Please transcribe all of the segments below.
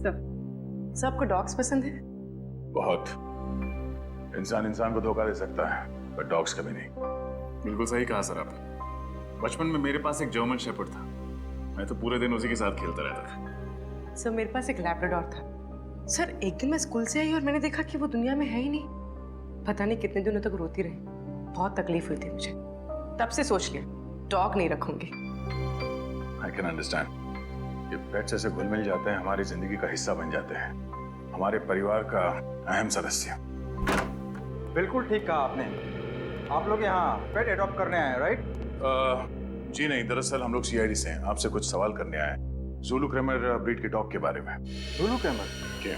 Sir आपको dogs पसंद है? बहुत। इंसान इंसान को धोखा दे सकता है पर डॉग्स कभी नहीं। बिल्कुल सही कहा सर आपने। बचपन में मेरे पास एक जर्मन शेपर्ड था, मैं तो पूरे दिन उसी के साथ खेलता रहता था। सर मेरे पास एक लैब्राडोर था। सर एक दिन मैं स्कूल से आई और मैंने देखा कि वो दुनिया में है ही नहीं। पता नहीं कितने दिनों तक रोती रही, बहुत तकलीफ हुई थी मुझे। तब से सोच लिया डॉग नहीं रखूंगी। I can understand. ये पेट्स ऐसे घुल मिल जाते हैं, हमारी जिंदगी का हिस्सा बन जाते हैं, हमारे परिवार का अहम सदस्य। बिल्कुल ठीक कहा आपने। आप लोग यहाँ पेट एडॉप्ट करने आए हैं, राइट? जी नहीं, दरअसल हम लोग सीआईडी से हैं, आपसे कुछ सवाल करने आए हैं ज़ुलू क्रैमर ब्रीड के डॉग के बारे में। Zulu Cramer? क्या?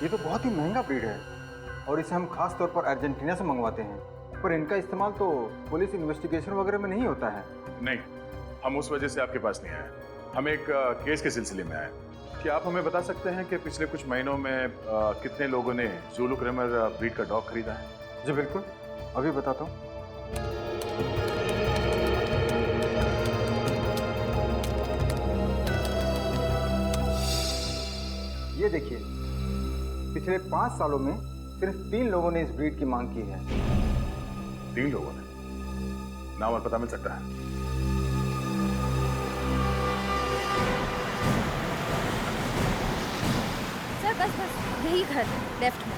ये तो बहुत ही महंगा ब्रीड है और इसे हम खास तौर पर अर्जेंटीना से मंगवाते हैं, पर इनका इस्तेमाल तो पुलिस इन्वेस्टिगेशन वगैरह में नहीं होता है। नहीं, हम उस वजह से आपके पास नहीं आए, हम एक केस के सिलसिले में आए। क्या आप हमें बता सकते हैं कि पिछले कुछ महीनों में कितने लोगों ने ज़ुलू क्रैमर ब्रीड का डॉग खरीदा है? जी बिल्कुल, अभी बताता हूँ। ये देखिए, पिछले 5 सालों में सिर्फ 3 लोगों ने इस ब्रीड की मांग की है। 3 लोगों ने? नाम और पता मिल सकता है? सर बस यही घर लेफ्ट में।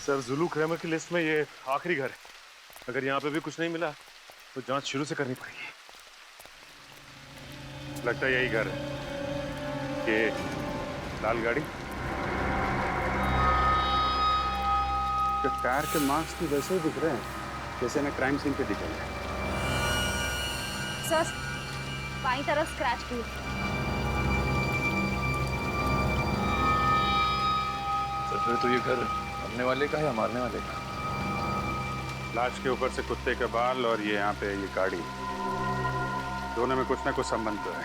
सर ज़ुलू क्रैमर की लिस्ट में ये आखिरी घर है। अगर यहाँ पे भी कुछ नहीं मिला तो जांच शुरू से करनी पड़ेगी। लगता है यही घर है। ये लाल गाड़ी, टायर के मार्क्स भी वैसे ही दिख रहे हैं जैसे मैं क्राइम सीन पे दिखे हैं। सर बाईं तरफ स्क्रैच भी। सर फिर तो ये घर मरने वाले का है या मारने वाले का? लाश के ऊपर से कुत्ते के बाल और ये यहाँ पे ये गाड़ी, दोनों में कुछ ना कुछ संबंध तो है।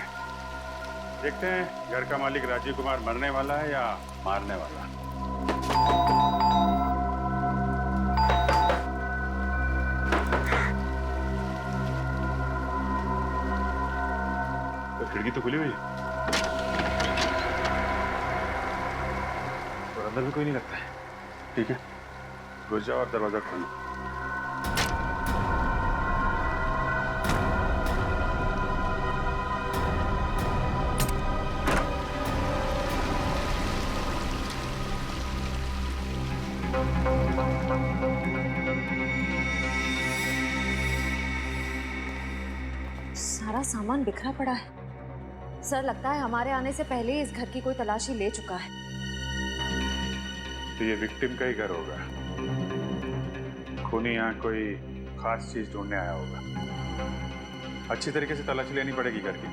देखते हैं घर का मालिक राजीव कुमार मरने वाला है या मारने वाला। खिड़की तो खुली हुई है और अंदर भी कोई नहीं लगता है। ठीक है, घुस जाओ और दरवाजा खोलो। सारा सामान बिखरा पड़ा है। सर लगता है हमारे आने से पहले ही इस घर की कोई तलाशी ले चुका है। तो ये विक्टिम का ही घर होगा। खूनी यहाँ कोई खास चीज ढूंढने आया होगा। अच्छी तरीके से तलाशी लेनी पड़ेगी घर की।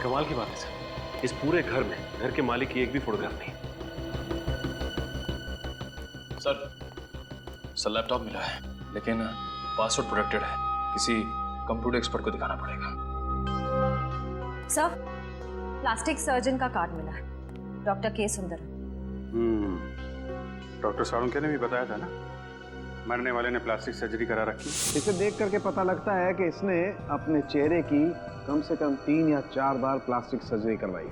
कमाल की बात है सर, इस पूरे घर में घर के मालिक की एक भी फोटोग्राफ नहीं। सर लैपटॉप मिला है लेकिन पासवर्ड प्रोटेक्टेड है, किसी कंप्यूटर एक्सपर्ट को दिखाना पड़ेगा। सर प्लास्टिक सर्जन का कार्ड मिला है, डॉक्टर के सुंदर। डॉक्टर साळुंखे ने भी बताया था ना, मरने वाले ने प्लास्टिक सर्जरी करा रखी। इसे देख करके पता लगता है कि इसने अपने चेहरे की कम से कम 3 या 4 बार प्लास्टिक सर्जरी करवाई।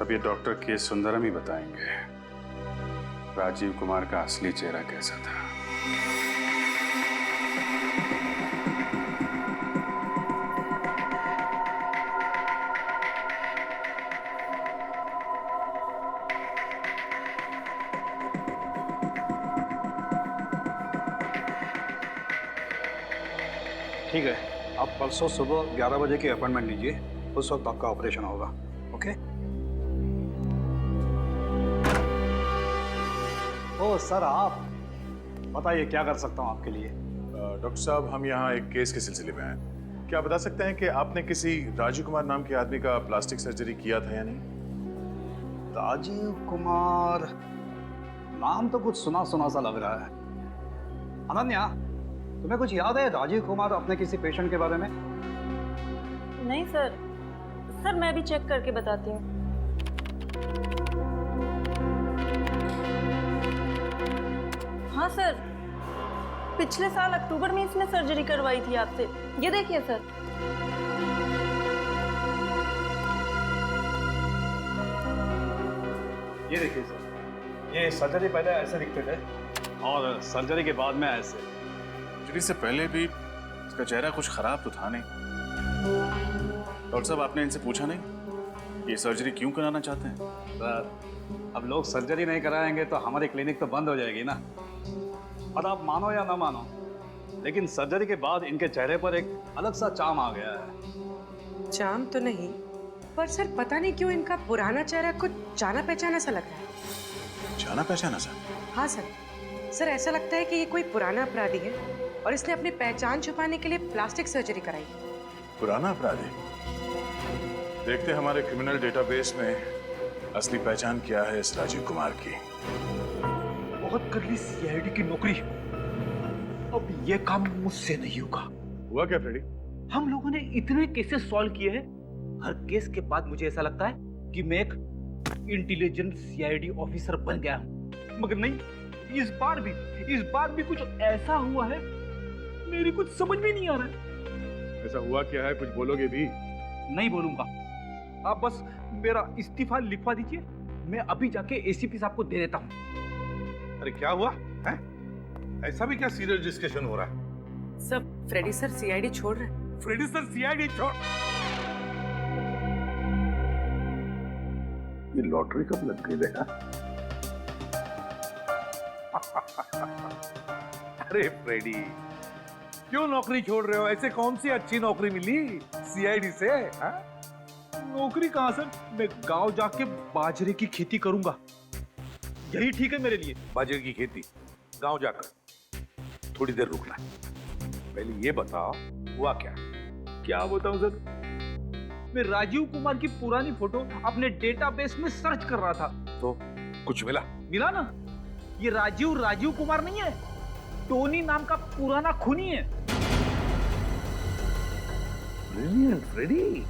अब ये डॉक्टर के सुंदरम ही बताएंगे राजीव कुमार का असली चेहरा कैसा था। ठीक है, आप परसों सुबह 11 बजे की अपॉइंटमेंट लीजिए, उस वक्त आपका ऑपरेशन होगा। ओके? ओ सर, आप बताइए क्या कर सकता हूँ आपके लिए? डॉक्टर साहब, हम यहाँ एक केस के सिलसिले में आए। क्या बता सकते हैं कि आपने किसी राजीव कुमार नाम के आदमी का प्लास्टिक सर्जरी किया था या नहीं? राजीव कुमार नाम तो कुछ सुना सुना सा लग रहा है। अनन्या, तुम्हें कुछ याद है राजीव कुमार अपने किसी पेशेंट के बारे में? नहीं सर, मैं भी चेक करके बताती हूँ। हाँ सर, पिछले साल अक्टूबर में इसने सर्जरी करवाई थी आपसे। ये देखिए सर। ये देखिए सर, ये सर्जरी पहले ऐसे दिखते थे और सर्जरी के बाद में ऐसे। सर्जरी से पहले भी इसका चेहरा कुछ खराब तो था नहीं। डॉक्टर साहब, आपने इनसे पूछा नहीं ये सर्जरी क्यों कराना चाहते हैं? सर, अब लोग सर्जरी नहीं कराएंगे तो हमारी क्लिनिक तो बंद हो जाएगी ना। और आप मानो या ना मानो, लेकिन सर्जरी के बाद इनके चेहरे पर एक अलग सा चार्म आ गया है। चार्म तो नहीं, पर सर पता नहीं क्यों इनका पुराना चेहरा कुछ जाना पहचाना सा लगता है। जाना पहचाना सा? हाँ सर ऐसा लगता है कि ये कोई पुराना अपराधी है और इसने अपनी पहचान छुपाने के लिए प्लास्टिक सर्जरी कराई। पुराना अपराधी? देखते हैं हमारे क्रिमिनल डेटाबेस में असली पहचान क्या है इस राजीव कुमार की। बहुत कर ली सीआईडी की नौकरी, अब ये काम मुझसे नहीं होगा। हुआ क्या फ्रेडी? हम लोगों ने इतने केसेस सॉल्व किए हैं, हर केस के बाद मुझे ऐसा लगता है कि मैं एक इंटेलिजेंट सीआईडी ऑफिसर बन गया हूं। मगर नहीं, इस बार भी कुछ ऐसा हुआ है मेरी कुछ समझ में नहीं आ रहा है। ऐसा हुआ क्या है, कुछ बोलोगे भी? नहीं बोलूंगा, आप बस मेरा इस्तीफा लिखवा दीजिए, मैं अभी जाके एसीपी साहब को दे देता हूं। अरे क्या हुआ है? ऐसा भी क्या सीरियस डिस्कशन हो रहा है? सब फ्रेडी सर सीआईडी छोड़ रहे हैं। फ्रेडी सर सीआईडी छोड़? ये लॉटरी कब लग गई बेटा? अरे फ्रेडी, क्यों नौकरी छोड़ रहे हो? ऐसे कौन सी अच्छी नौकरी मिली सीआईडी से? हा? नौकरी कहां सर, मैं गांव जाके बाजरे की खेती करूंगा, यही ठीक है मेरे लिए। बाजरे की खेती गांव जाकर? थोड़ी देर रुकना, पहले ये बताओ हुआ क्या? क्या बताऊं सर, मैं राजीव कुमार की पुरानी फोटो अपने डेटाबेस में सर्च कर रहा था। तो कुछ मिला? मिला ना, ये राजीव कुमार नहीं है, टोनी नाम का पुराना खूनी है। ब्रिलियंट फ्रेडी,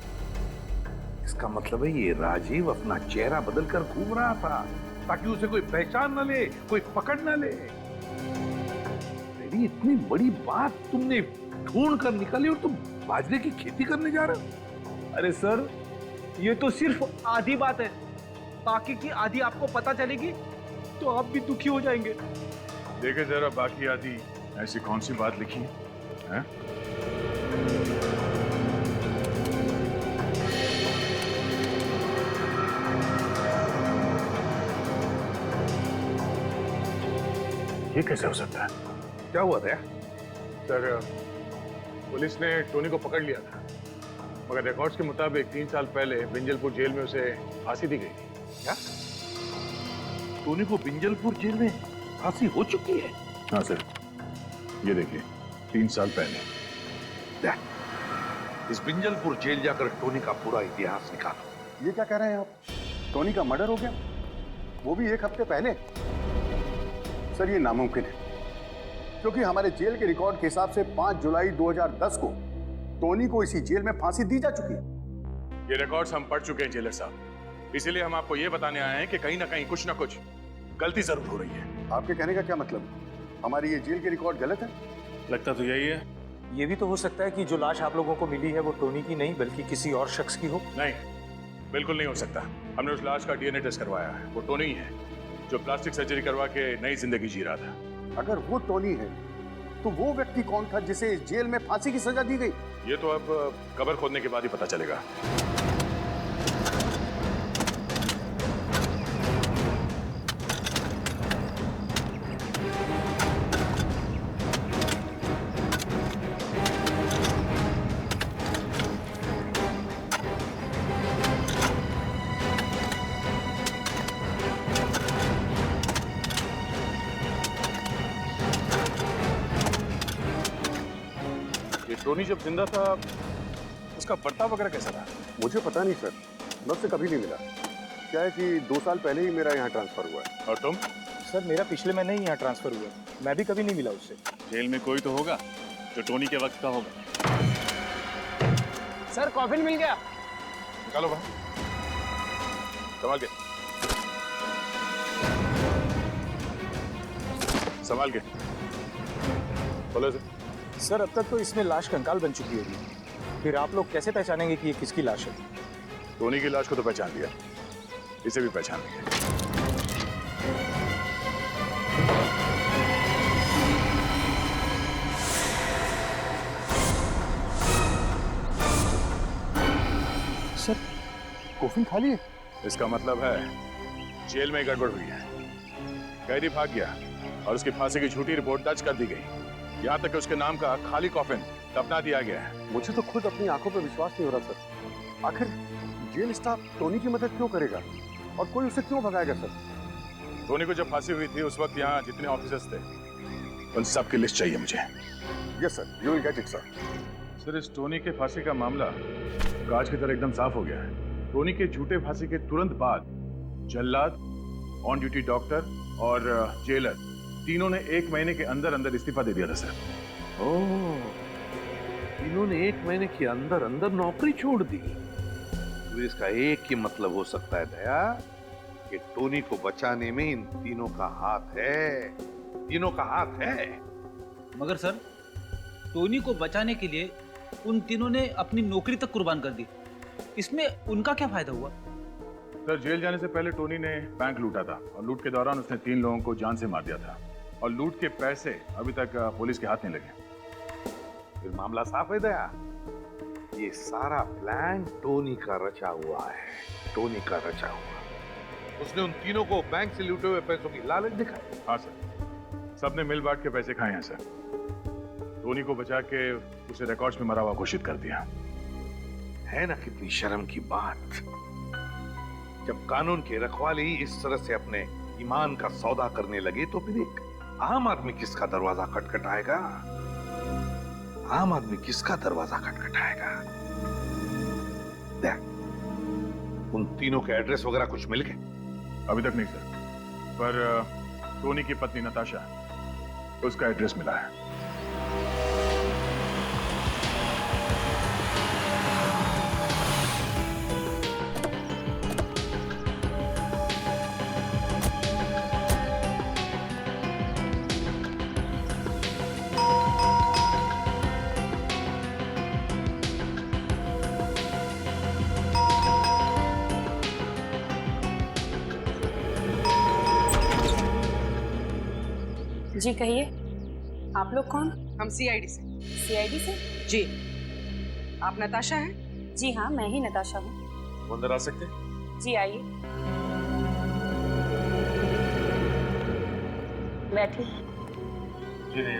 इसका मतलब है ये राजीव अपना चेहरा बदल कर घूम रहा था ताकि उसे कोई पहचान न ले, कोई पकड़ न ले। फ्रेडी, इतनी बड़ी बात तुमने ढूंढ कर निकाली और तुम बाजरे की खेती करने जा रहे हो? अरे सर, ये तो सिर्फ आधी बात है, बाकी की आधी आपको पता चलेगी तो आप भी दुखी हो जाएंगे। देखे जरा बाकी आदि, ऐसी कौन सी बात लिखी है? ये कैसे हो सकता है? क्या हुआ था? सर, पुलिस ने टोनी को पकड़ लिया था, मगर रिकॉर्ड्स के मुताबिक 3 साल पहले बिंजलपुर जेल में उसे फांसी दी गई थी। क्या? टोनी को बिंजलपुर जेल में फांसी हो चुकी है? हाँ सर, ये देखिए 3 साल पहले। इस बिंजलपुर जेल जाकर टोनी का पूरा इतिहास निकालो। ये क्या कह रहे हैं आप? टोनी का मर्डर हो गया, वो भी 1 हफ्ते पहले? सर, ये नामुमकिन है, क्योंकि हमारे जेल के रिकॉर्ड के हिसाब से 5 जुलाई 2010 को टोनी को इसी जेल में फांसी दी जा चुकी है। ये रिकॉर्ड्स हम पढ़ चुके हैं जेलर साहब, इसीलिए हम आपको ये बताने आए हैं कि कहीं ना कहीं कुछ ना कुछ गलती जरूर हो रही है। आपके कहने का क्या मतलब? हमारी ये जेल के रिकॉर्ड गलत है? लगता तो यही है। ये भी तो हो सकता है कि जो लाश आप लोगों को मिली है वो टोनी की नहीं बल्कि किसी और शख्स की हो। नहीं, बिल्कुल नहीं हो सकता। हमने उस लाश का डीएनए टेस्ट करवाया है, वो टोनी ही है जो प्लास्टिक सर्जरी करवा के नई जिंदगी जी रहा था। अगर वो टोनी है तो वो व्यक्ति कौन था जिसे इस जेल में फांसी की सजा दी गई? ये तो अब कब्र खोदने के बाद ही पता चलेगा। ये टोनी जब जिंदा था उसका बर्ताव वगैरह कैसा था? मुझे पता नहीं सर, मैं उससे कभी नहीं मिला। क्या है कि 2 साल पहले ही मेरा यहाँ ट्रांसफर हुआ है। और तुम? सर मेरा पिछले महीने ही यहाँ ट्रांसफर हुआ, मैं भी कभी नहीं मिला उससे। जेल में कोई तो होगा जो टोनी के वक्त का होगा। सर कॉफिन मिल गया। निकालो बाहर, संभाल के, संभाल के बोलो इसे। सर अब तक तो इसमें लाश कंकाल बन चुकी होगी, फिर आप लोग कैसे पहचानेंगे कि ये किसकी लाश है? टोनी की लाश को तो पहचान लिया, इसे भी पहचान लिया। सर कॉफिन खाली है? इसका मतलब है जेल में गड़बड़ हुई है, कैदी भाग गया और उसकी फांसी की झूठी रिपोर्ट दर्ज कर दी गई। यहाँ तक कि उसके नाम का खाली कॉफिन दफना दिया गया है। मुझे तो खुद अपनी आंखों पर विश्वास नहीं हो रहा सर। आखिर जेल स्टाफ टोनी की मदद क्यों करेगा और कोई उसे क्यों भगाएगा सर? टोनी को जब फांसी हुई थी उस वक्त यहाँ जितने ऑफिसर्स थे उन सब की लिस्ट चाहिए मुझे। Yes sir, you will get it sir. Sir इस टोनी के फांसी का मामला कांच की तरह एकदम साफ हो गया है। टोनी के झूठे फांसी के तुरंत बाद जल्लाद, ऑन ड्यूटी डॉक्टर और जेलर तीनों ने 1 महीने के अंदर अंदर इस्तीफा दे दिया था सर। ओह, इन्होंने 1 महीने के अंदर अंदर नौकरी छोड़ दी। तो इसका एक ही मतलब हो सकता है दया कि टोनी को बचाने में इन तीनों का हाथ है, तीनों का हाथ है। मगर सर टोनी को बचाने के लिए उन तीनों ने अपनी नौकरी तक कुर्बान कर दी, इसमें उनका क्या फायदा हुआ? सर जेल जाने से पहले टोनी ने बैंक लूटा था और लूट के दौरान उसने 3 लोगों को जान से मार दिया था और लूट के पैसे अभी तक पुलिस के हाथ नहीं लगे। फिर मामला साफ है दया, ये सारा प्लान टोनी का रचा हुआ है, टोनी का रचा हुआ। उसने उन तीनों को बैंक से लूटे हुए पैसों की लालच दिखाई। हाँ सर, सबने मिल बांट के पैसे खाए हैं सर। टोनी को बचा के उसे रिकॉर्ड्स में मरा हुआ घोषित कर दिया। है ना कितनी शर्म की बात, जब कानून के रखवाले ही इस तरह से अपने ईमान का सौदा करने लगे तो फिर एक आम आदमी किसका दरवाजा खटखटाएगा? आम आदमी किसका दरवाजा खटखटाएगा? देख, उन तीनों के एड्रेस वगैरह कुछ मिल गए? अभी तक नहीं सर, पर टोनी की पत्नी नताशा, उसका एड्रेस मिला है। जी कहिए, आप लोग कौन? हम सीआईडी से। सीआईडी से? जी। आप नताशा हैं? जी हाँ, मैं ही नताशा हूँ। अंदर आ सकते हैं? जी आइए, बैठिए। जी नहीं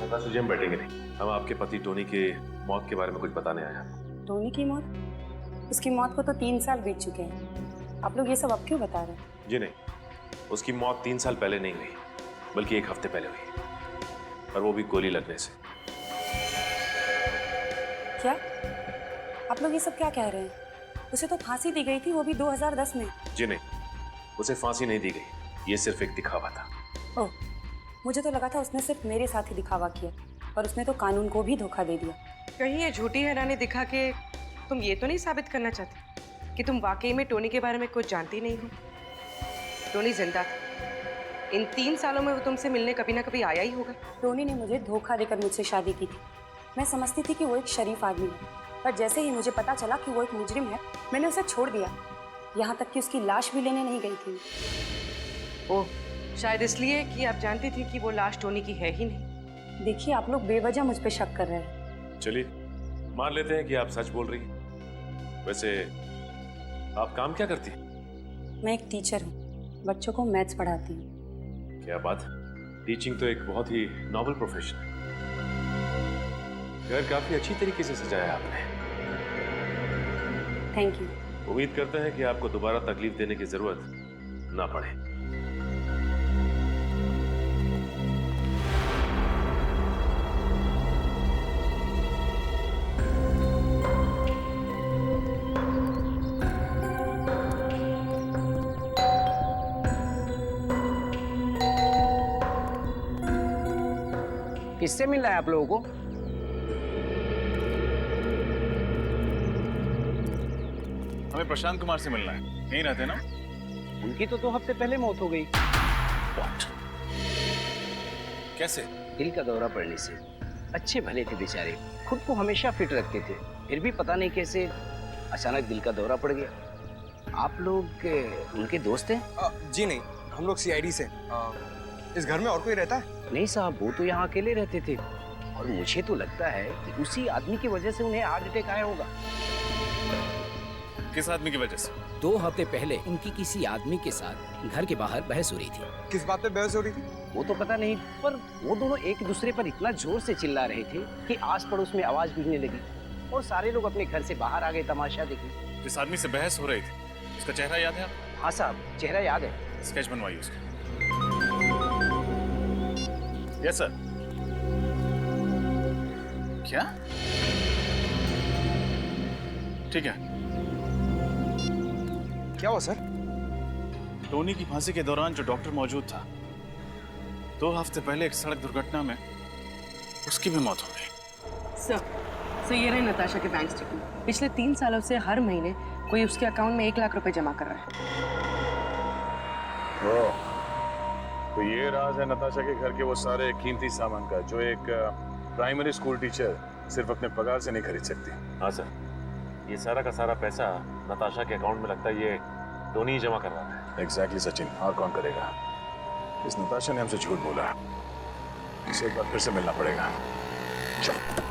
नताशा जी, हम बैठेंगे नहीं। हम आपके पति टोनी के मौत के बारे में कुछ बताने आए हैं। टोनी की मौत? उसकी मौत को तो 3 साल बीत चुके हैं। आप लोग ये सब अब क्यों बता रहे हैं? जी नहीं, उसकी मौत 3 साल पहले नहीं हुई, बल्कि 1 हफ्ते पहले हुई, और वो भी गोली लगने से। क्या आप लोग ये सब क्या कह रहे हैं? उसे तो फांसी दी गई थी, वो भी 2010 में। जी नहीं, उसे फांसी नहीं दी गई, ये सिर्फ एक दिखावा था। ओह, मुझे तो लगा था उसने सिर्फ मेरे साथ ही दिखावा किया, और उसने तो कानून को भी धोखा दे दिया। कहीं ये झूठी हैरानी दिखा के तुम ये तो नहीं साबित करना चाहती कि तुम वाकई में टोनी के बारे में कुछ जानती नहीं हो? टोनी जिंदा था, इन 3 सालों में वो तुमसे मिलने कभी ना कभी आया ही होगा। टोनी ने मुझे धोखा देकर मुझसे शादी की थी। मैं समझती थी कि वो एक शरीफ आदमी है, पर जैसे ही मुझे पता चला कि वो एक मुजरिम है, मैंने उसे छोड़ दिया। यहाँ तक कि उसकी लाश भी लेने नहीं गई थी। ओह, शायद इसलिए कि आप जानती थी कि वो लाश टोनी की है ही नहीं। देखिए, आप लोग बेवजह मुझ पे शक कर रहे हैं। चलिए मान लेते हैं कि आप सच बोल रही हैं। वैसे आप काम क्या करती हैं? मैं एक टीचर हूँ, बच्चों को मैथ्स पढ़ाती हूँ। क्या बात, टीचिंग तो एक बहुत ही नॉबल प्रोफेशन है। घर काफी अच्छी तरीके से सजाया आपने। Thank you. उम्मीद करते हैं कि आपको दोबारा तकलीफ देने की जरूरत ना पड़े। किससे मिलना है आप लोगों को? हमें प्रशांत कुमार से मिलना है। यहीं रहते ना? उनकी तो 2 हफ्ते पहले मौत हो गई। What? कैसे? दिल का दौरा पड़ने से। अच्छे भले थे बेचारे, खुद को हमेशा फिट रखते थे, फिर भी पता नहीं कैसे अचानक दिल का दौरा पड़ गया। आप लोग उनके दोस्त हैं? जी नहीं, हम लोग सीआईडी से। इस घर में और कोई रहता है? नहीं साहब, वो तो यहाँ अकेले रहते थे और मुझे तो लगता है कि उसी आदमी की वजह से उन्हें हार्ट अटैक आया होगा। किस आदमी की वजह से? 2 हफ्ते पहले उनकी किसी आदमी के साथ घर के बाहर बहस हो रही थी। किस बात पे बहस हो रही थी? वो तो पता नहीं, पर वो दोनों एक दूसरे पर इतना जोर से चिल्ला रहे थे कि आस पड़ोस में आवाज गूंजने लगी और सारे लोग अपने घर से बाहर आ गए तमाशा देखने। जिस आदमी से बहस हो रही थी, उसका चेहरा याद है आपको? हाँ साहब, चेहरा याद है। स्केच बनवाइए उसका। Yes sir. क्या? ठीक है। क्या हुआ सर? टोनी की फांसी के दौरान जो डॉक्टर मौजूद था, 2 हफ्ते पहले एक सड़क दुर्घटना में उसकी भी मौत हो गई। सर ये रहे नताशा के बैंक स्टेटमेंट। पिछले 3 सालों से हर महीने कोई उसके अकाउंट में 1 लाख रुपए जमा कर रहा है। तो ये राज है नताशा के घर के वो सारे कीमती सामान का जो एक प्राइमरी स्कूल टीचर सिर्फ अपने पगार से नहीं खरीद सकती। हाँ सर, ये सारा का सारा पैसा नताशा के अकाउंट में लगता है ये टोनी ही जमा कर रहा है। एग्जैक्टली सचिन, और कौन करेगा? इस नताशा ने हमसे झूठ बोला। इसे एक बार फिर से मिलना पड़ेगा। चलो।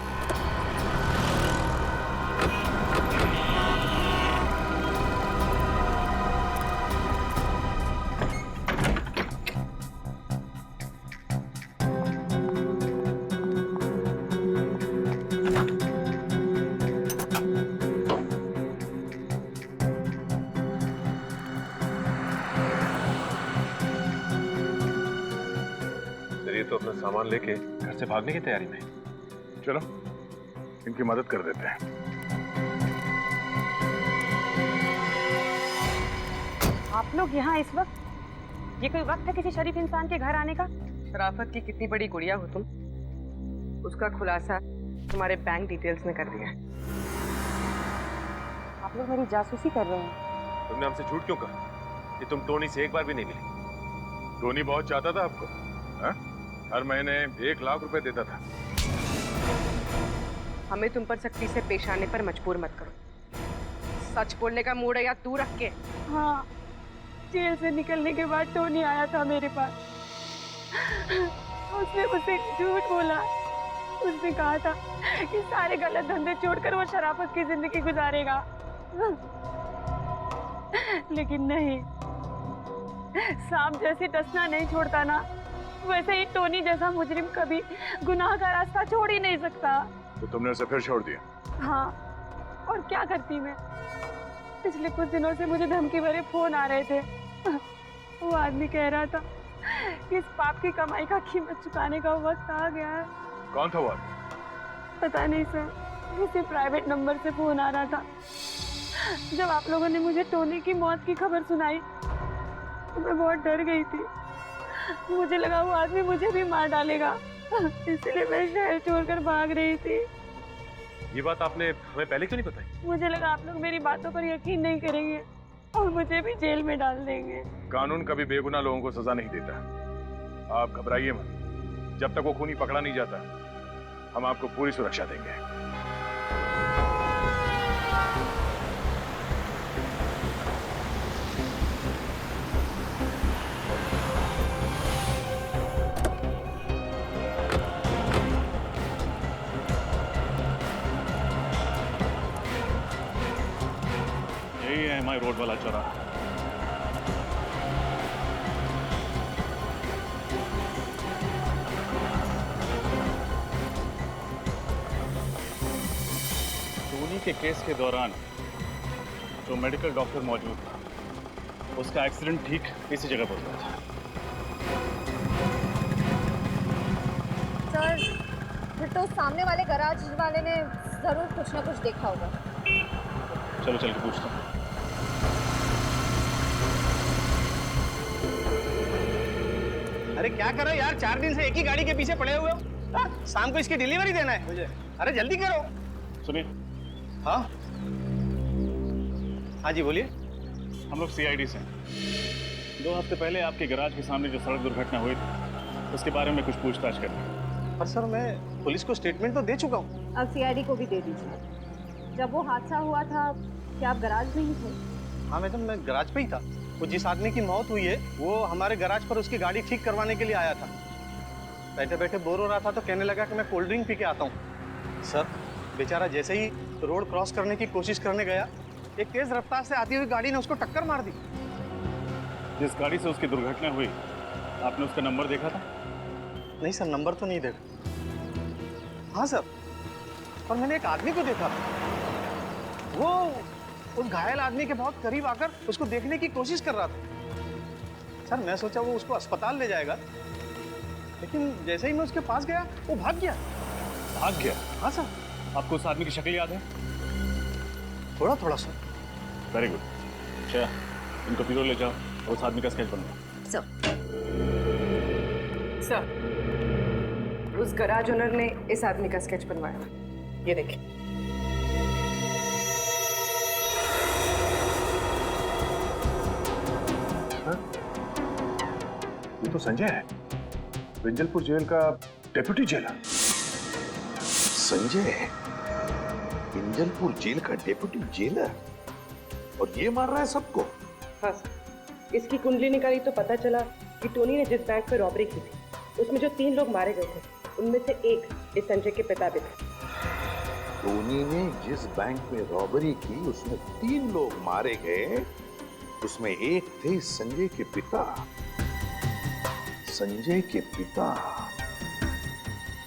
तो अपना सामान लेके घर से भागने की तैयारी में। चलो इनकी मदद कर देते हैं। आप लोग यहाँ इस वक्त? ये कोई वक्त है किसी शरीफ इंसान के घर आने का? शराफत की कितनी बड़ी गुड़िया हो तुम, उसका खुलासा तुम्हारे बैंक डिटेल्स में कर दिया है। आप लोग मेरी जासूसी कर रहे हैं। तुमने हमसे झूठ क्यों कहा कि तुम टोनी से एक बार भी नहीं मिली? टोनी बहुत चाहता था आपको, हा? हर महीने 1 लाख रुपए देता था। हमें तुम पर सख्ती से पेश आने पर मजबूर मत करो। सच बोलने का मूड है या दूर रख के? हाँ, जेल से निकलने के बाद टोनी आया था मेरे पास। उसने मुझसे झूठ बोला। उसने कहा था कि सारे गलत धंधे छोड़कर वो शराफत की जिंदगी गुजारेगा, लेकिन नहीं। सांप जैसे डसना नहीं छोड़ता ना, वैसे ही टोनी जैसा मुजरिम कभी गुनाह का रास्ता छोड़ ही नहीं सकता। तो तुमने उसे फिर छोड़ दिया? हाँ, और क्या करती मैं? पिछले कुछ दिनों से मुझे धमकी भरे फोन आ रहे थे। वो आदमी कह रहा था कि इस पाप की कमाई का कीमत चुकाने का वक्त आ गया है। कौन था वो? पता नहीं सर, किसी प्राइवेट नंबर से फोन आ रहा था। जब आप लोगों ने मुझे टोनी की मौत की खबर सुनाई तो मैं बहुत डर गई थी। मुझे लगा वो आदमी मुझे भी मार डालेगा, इसलिए मैं शहर छोड़कर भाग रही थी। ये बात आपने हमें पहले क्यों नहीं बताई? मुझे लगा आप लोग मेरी बातों पर यकीन नहीं करेंगे और मुझे भी जेल में डाल देंगे। कानून कभी बेगुनाह लोगों को सजा नहीं देता। आप घबराइए मत। जब तक वो खूनी पकड़ा नहीं जाता, हम आपको पूरी सुरक्षा देंगे। यही है हमारे रोड वाला चौराहा। टोनी के केस के दौरान जो मेडिकल डॉक्टर मौजूद था, उसका एक्सीडेंट ठीक इसी जगह पर हुआ था। सर, फिर तो सामने वाले गैराज वाले ने जरूर कुछ ना कुछ देखा होगा। चलो चल के पूछता हूँ। अरे क्या कर रहे हो यार, 4 दिन से एक ही गाड़ी के पीछे पड़े हुए हो। शाम को इसकी डिलीवरी देना है मुझे। अरे जल्दी करो। सुनिए। हाँ हाँ जी बोलिए। हम लोग सीआईडी से हैं। 2 हफ्ते पहले आपके गैराज के सामने जो सड़क दुर्घटना हुई थी उसके बारे में कुछ पूछताछ करनी। पर सर मैं पुलिस को स्टेटमेंट तो दे चुका हूँ। अब सीआईडी को भी दे दीजिए। जब वो हादसा हुआ था क्या आप गैराज में ही थे? हाँ मैडम मैं गैराज पे ही था। वो जिस आदमी की मौत हुई है वो हमारे गैराज पर उसकी गाड़ी ठीक करवाने के लिए आया था। बैठे बैठे बोर हो रहा था तो कहने लगा कि मैं कोल्ड ड्रिंक पी के आता हूँ। सर बेचारा जैसे ही रोड क्रॉस करने की कोशिश करने गया एक तेज रफ्तार से आती हुई गाड़ी ने उसको टक्कर मार दी। जिस गाड़ी से उसकी दुर्घटना हुई आपने उसका नंबर देखा था? नहीं सर नंबर तो नहीं देखा। हाँ सर पर मैंने एक आदमी को देखा। वो उस घायल आदमी के बहुत करीब आकर उसको देखने की कोशिश कर रहा था। सर मैं सोचा वो उसको अस्पताल ले जाएगा लेकिन जैसे ही मैं उसके पास गया वो भाग गया। भाग गया? हाँ सर। आपको उस आदमी की शक्ल याद है? थोड़ा थोड़ा सर। Very good. अच्छा इनको पीरो ले जाओ और उस आदमी का स्केच बनाओ। सर उस गैराज ओनर ने इस आदमी का स्केच बनवाया। ये देखिए। ये तो संजय है, विंजलपुर जेल का डेप्यूटी जेलर। संजय विंजलपुर जेल का डेप्यूटी जेलर और ये मार रहा है सबको? हाँ सर। इसकी कुंडली निकाली तो पता चला कि टोनी ने जिस बैंक पर रॉबरी की थी उसमें जो 3 लोग मारे गए थे उनमें से एक इस संजय के पिता भी थे। टोनी ने जिस बैंक में रॉबरी की उसमें 3 लोग मारे गए, उसमें एक थे संजय के पिता। संजय के पिता,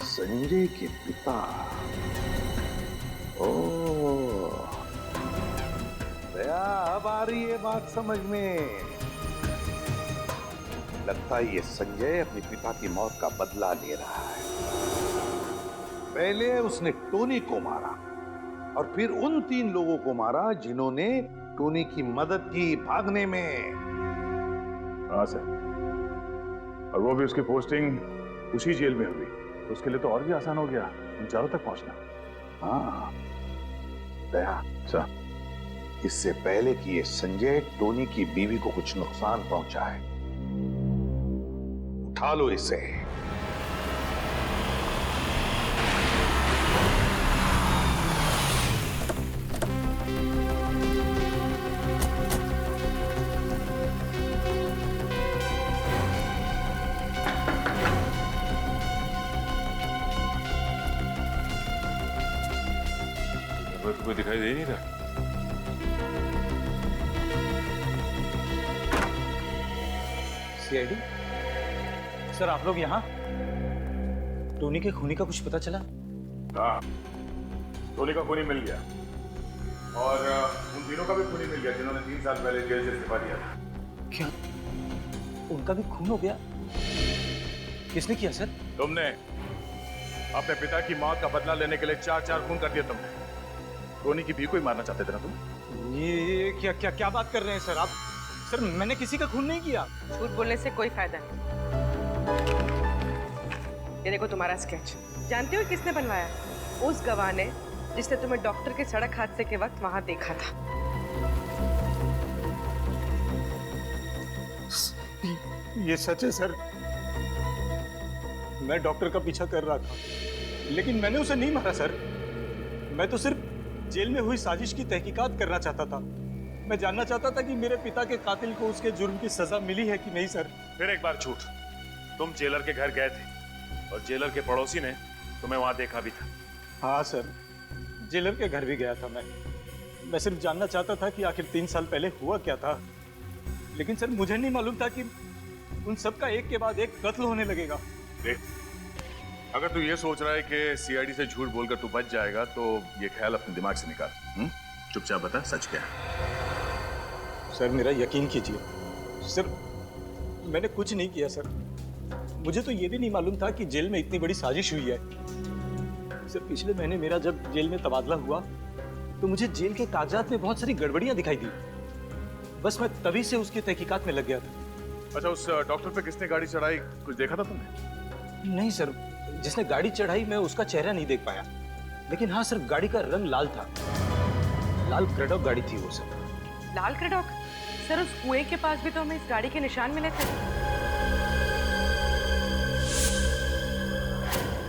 संजय के पिता। ओह दया अब आ रही है बात समझ में। लगता है ये संजय अपने पिता की मौत का बदला ले रहा है। पहले उसने टोनी को मारा और फिर उन 3 लोगों को मारा जिन्होंने टोनी की मदद की भागने में। हाँ सर, और वो भी उसकी पोस्टिंग उसी जेल में हुई तो उसके लिए तो और भी आसान हो गया उन चारों तक पहुंचना। हाँ दया सर, इससे पहले कि ये संजय टोनी की बीवी को कुछ नुकसान पहुंचाए, उठा लो इसे। तो कोई दिखाई दे नहीं रहा। सीआईडी सर आप लोग यहाँ? टोनी के खूनी का कुछ पता चला? हाँ, टोनी का खूनी मिल गया और उन तीनों का भी खूनी मिल गया जिन्होंने 3 साल पहले जेल से इस्तीफा दिया था। क्या उनका भी खून हो गया? किसने किया सर? तुमने अपने पिता की मौत का बदला लेने के लिए 4 खून कर दिए तुमने। टोनी की भी कोई मारना चाहते थे ना तुम? ये क्या क्या क्या बात कर रहे हैं सर आप? सर मैंने किसी का खून नहीं किया। झूठ बोलने से कोई फायदा नहीं। ये देखो तुम्हारा स्केच। जानते हो किसने बनवाया? उस गवाह ने जिसने तुम्हें डॉक्टर के सड़क हादसे के वक्त वहां देखा था। ये सच है सर। मैं डॉक्टर का पीछा कर रहा था लेकिन मैंने उसे नहीं मारा सर। मैं तो सिर्फ जेल में हुई साजिश की तहकीकात करना चाहता था। मैं जानना चाहता था कि मेरे पिता के कातिल को उसके जुर्म की सजा मिली है कि नहीं सर। फिर एक बार झूठ। तुम जेलर के घर गए थे और जेलर के पड़ोसी ने तुम्हें वहां देखा भी था। हाँ सर, जेलर के घर भी गया था मैं सिर्फ जानना चाहता था कि आखिर 3 साल पहले हुआ क्या था। लेकिन सर मुझे नहीं मालूम था कि उन सब का एक के बाद एक कत्ल होने लगेगा। देख, अगर तू ये सोच रहा है कि सीआईडी से झूठ बोलकर तू बच जाएगा तो ये ख्याल अपने दिमाग से निकाल। चुपचाप बता सच क्या है। सर मेरा यकीन कीजिए, सिर्फ मैंने कुछ नहीं किया सर। मुझे तो ये भी नहीं मालूम था कि जेल में इतनी बड़ी साजिश हुई है। सर पिछले महीने मेरा जब जेल में तबादला हुआ तो मुझे जेल के कागजात में बहुत सारी गड़बड़ियां दिखाई दी। बस मैं तभी से उसकी तहकीकात में लग गया था। अच्छा, उस डॉक्टर पे किसने गाड़ी चढ़ाई कुछ देखा था तुमने? नहीं सर, जिसने गाड़ी चढ़ाई मैं उसका चेहरा नहीं देख पाया, लेकिन हाँ सिर्फ गाड़ी का रंग लाल था। लाल क्रेडॉक गाड़ी थी वो सर। लाल क्रेडॉक? सर उस कुएं के पास भी तो हमें इस गाड़ी के निशान मिले थे।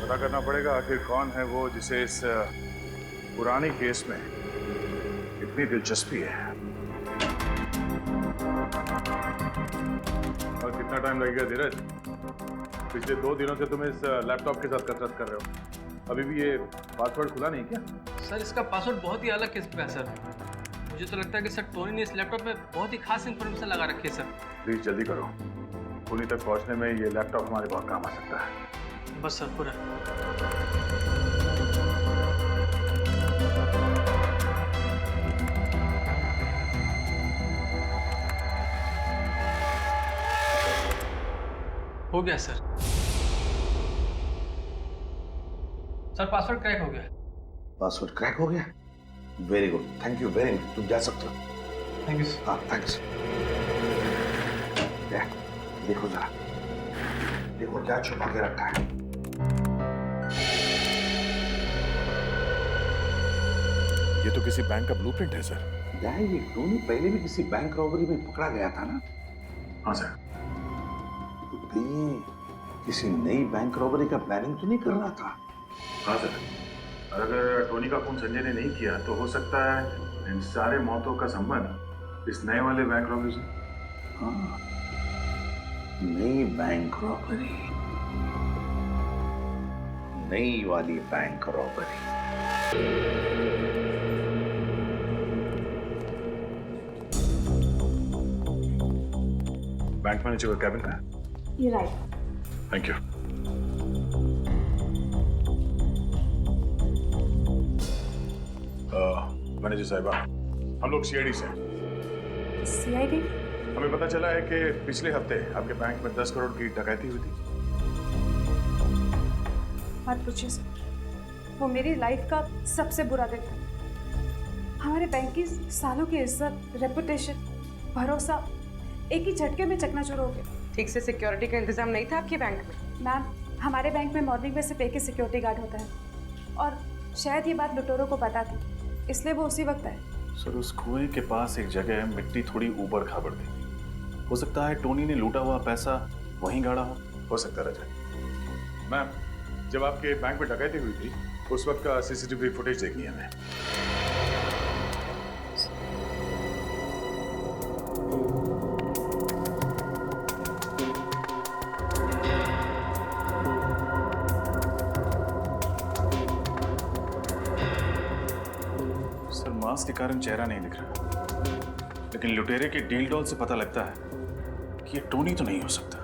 पता करना पड़ेगा आखिर कौन है वो जिसे इस पुराने केस में इतनी दिलचस्पी है। और कितना टाइम लगेगा धीरज? पिछले 2 दिनों से तुम इस लैपटॉप के साथ कसरत कर रहे हो, अभी भी ये पासवर्ड खुला नहीं क्या? सर इसका पासवर्ड बहुत ही अलग किस्म का है सर। मुझे तो लगता है कि सर टोनी ने इस लैपटॉप में बहुत ही खास इन्फॉर्मेशन लगा रखी है सर। प्लीज जल्दी करो, टोनी तक पहुंचने में ये लैपटॉप हमारे बहुत काम आ सकता है। बस सर पूरा। हो गया सर। सर पासवर्ड क्रैक हो गया। पासवर्ड क्रैक हो गया? Very good, thank you very much. तुम जा सकते हो। Thank you sir. हाँ थैंक्स। देखो जरा, देखो क्या छुपा के रखा है। ये तो किसी बैंक का ब्लूप्रिंट है सर। यार ये टोनी पहले भी किसी बैंक रॉबरी में पकड़ा गया था ना? हाँ सर। तो ये किसी नई बैंक रॉबरी का प्लानिंग तो नहीं कर रहा था? हाँ सर, और अगर टोनी का खून संजय ने नहीं किया तो हो सकता है इन सारे मौतों का संबंध इस नए वाले बैंक रॉबरी से। हाँ, नई बैंक रॉबरी, नई वाली बैंक रॉबरी। बैंक मैनेजर का कैबिन है। ये राइट। Thank you. मैनेजर साहिबा, हम लोग सीआईडी से हैं। सीआईडी? हमें पता चला है कि पिछले हफ्ते आपके बैंक में 10 करोड़ की डकैती हुई थी। मत पूछिए सर, वो मेरी लाइफ का सबसे बुरा दिन था। हमारे बैंक की सालों की इज्जत, रेपुटेशन, भरोसा एक ही झटके में चकनाचूर हो गया। ठीक से सिक्योरिटी का इंतजाम नहीं था आपके बैंक में? मैम, हमारे बैंक में मॉर्निंग में सिर्फ एक ही सिक्योरिटी गार्ड होता है और शायद ये बात लुटेरों को पता थी, इसलिए वो उसी वक्त आए। सर उस कुएं के पास एक जगह मिट्टी थोड़ी ऊबड़ खाबड़ थी। हो सकता है टोनी ने लूटा हुआ पैसा वहीं गाड़ा हो सकता है रजत। मैम, जब आपके बैंक में डकैती हुई थी उस वक्त का सीसीटीवी फुटेज देखनी है हमें। सर मास्क के कारण चेहरा नहीं दिख रहा, लेकिन लुटेरे के डील डॉल से पता लगता है कि ये टोनी तो नहीं हो सकता।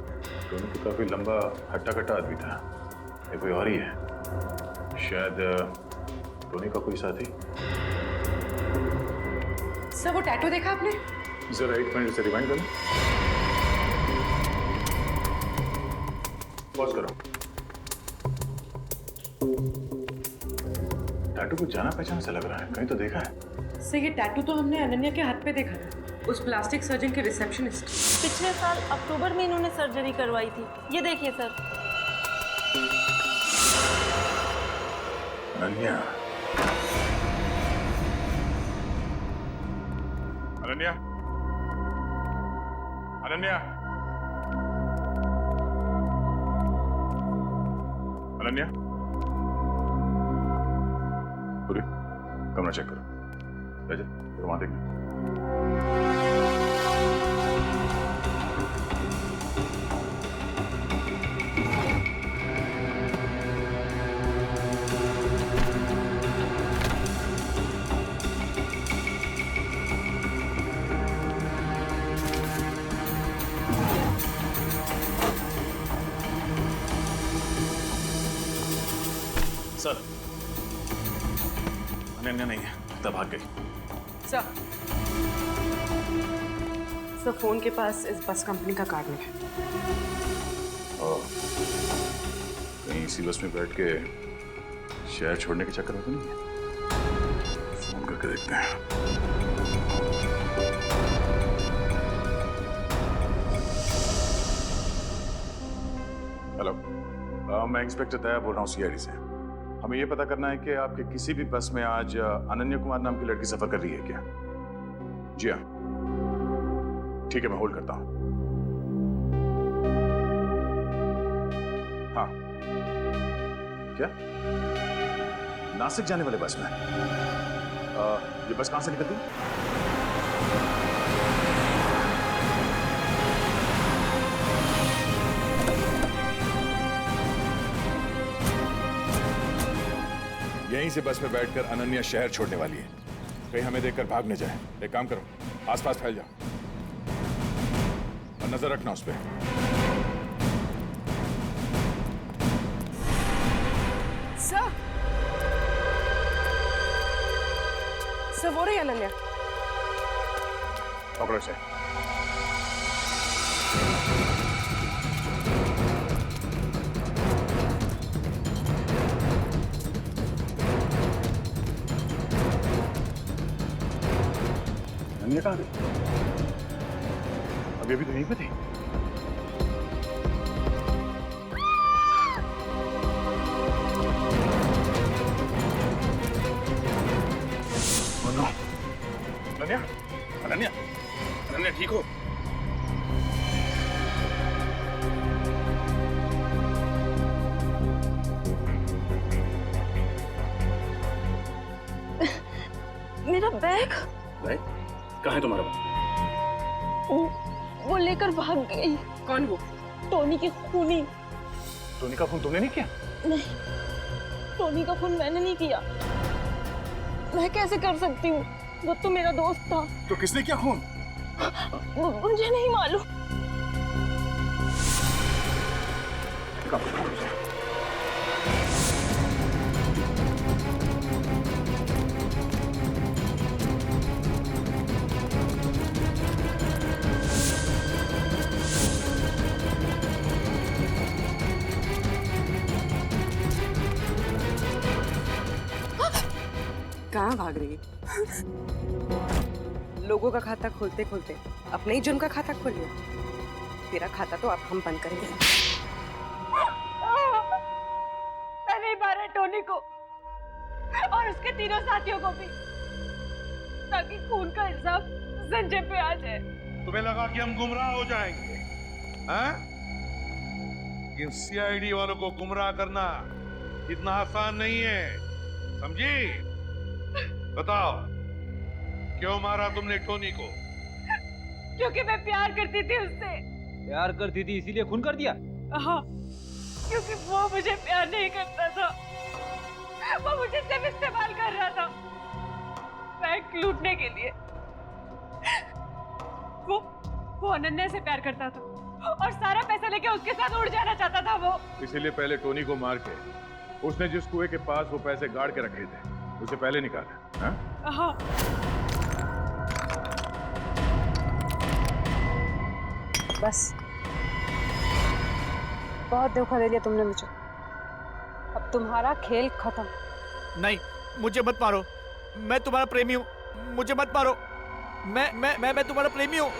टोनी तो काफी लंबा हट्टा कट्टा आदमी था, ये कोई और ही है। शायद टोनी का कोई साथी। सर वो टैटू देखा आपने? जरा 1 मिनट से रिवाइंड करो। पॉज करो। टैटू को जाना पहचाना सा लग रहा है, कहीं तो देखा है। सर ये टैटू तो हमने अनन्या के हाथ पे देखा था, उस प्लास्टिक सर्जन के रिसेप्शनिस्ट। पिछले साल अक्टूबर में इन्होंने सर्जरी करवाई थी, ये देखिए सर। अनन्या, अनन्या, अनन्या, अनन्या, पूरी कमरा चेक करो। रजत, वहां देखना। सर अनन्या नहीं है, तब भाग गई। सर फोन के पास इस बस कंपनी का कार्ड मिला। कहीं इसी बस में बैठ के शहर छोड़ने के चक्कर में तो नहीं है? फोन करके देखते हैं। हेलो, मैं इंस्पेक्टर दया बोल रहा हूँ सीआईडी से। हमें ये पता करना है कि आपके किसी भी बस में आज अनन्या कुमार नाम की लड़की सफर कर रही है क्या? जी हाँ, ठीक है, मैं होल्ड करता हूँ। हाँ, क्या नासिक जाने वाले बस में? ये बस कहां से निकलती? यहीं से बस में बैठकर अनन्या शहर छोड़ने वाली है। कहीं हमें देखकर भाग न जाए। एक काम करो, आसपास फैल जाओ और नजर रखना उस पर। सर, वो रही अनन्या। पकड़ो से। अनन्या कहाँ गई? अभी अभी तो यहीं पे थी। अनन्या, अनन्या, अनन्या ठीक हो? मेरा बैग बैग कहाँ है तुम्हारा? वो लेकर भाग गई। कौन वो? टोनी की खूनी। टोनी का खून तुमने नहीं किया? नहीं, टोनी का खून मैंने नहीं किया। मैं कैसे कर सकती हूँ? वो तो मेरा दोस्त था। तो किसने किया खून? मुझे नहीं मालूम। कहाँ भाग रही है? लोगों का खाता खोलते खोलते अपने ही जुर्म का खाता खोल लिया। तेरा खाता तो अब हम बंद करेंगे। मैं नहीं मारा टोनी को और उसके तीनों साथियों को भी, ताकि खून का इल्जाम संजय पे आ जाए। तुम्हें लगा कि हम गुमराह हो जाएंगे? हाँ? इन सीआईडी वालों को गुमराह करना इतना आसान नहीं है, समझी? बताओ, क्यों मारा तुमने टोनी को? क्योंकि मैं प्यार करती थी उससे। प्यार करती थी इसीलिए खून कर दिया? हाँ, क्योंकि वो मुझे प्यार नहीं करता था, वो मुझे सिर्फ इस्तेमाल कर रहा था बैंक लूटने के लिए। वो अनन्या से प्यार करता था और सारा पैसा लेके उसके साथ उड़ जाना चाहता था वो। इसीलिए पहले टोनी को मार के उसने जिस कुएं के पास वो पैसे गाड़ के रखे थे उसे पहले निकाला। हाँ? हाँ। बस बहुत धोखा दे दिया तुमने मुझे। अब तुम्हारा खेल खत्म। नहीं, मुझे मत मारो। मैं तुम्हारा प्रेमी हूँ, मुझे मत मारो। मैं तुम्हारा प्रेमी हूँ।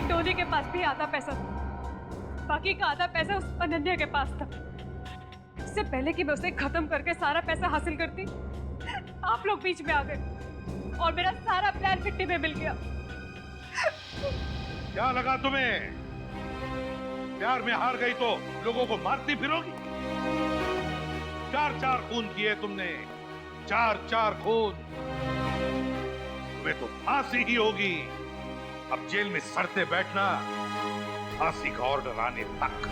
टोनी के पास भी आधा पैसा था, बाकी का आधा पैसा उस अनन्या के पास था। इससे पहले कि मैं उसे खत्म करके सारा पैसा हासिल करती, आप लोग बीच में आ गए और मेरा सारा प्लान मिट्टी में मिल गया। क्या लगा तुम्हें? प्यार में हार गई तो लोगों को मारती फिरोगी? 4-4 खून किए तुमने, 4-4 खून। तुम्हें तो फांसी ही होगी। अब जेल में सड़ते बैठना, फांसी का ऑर्डर आने तक।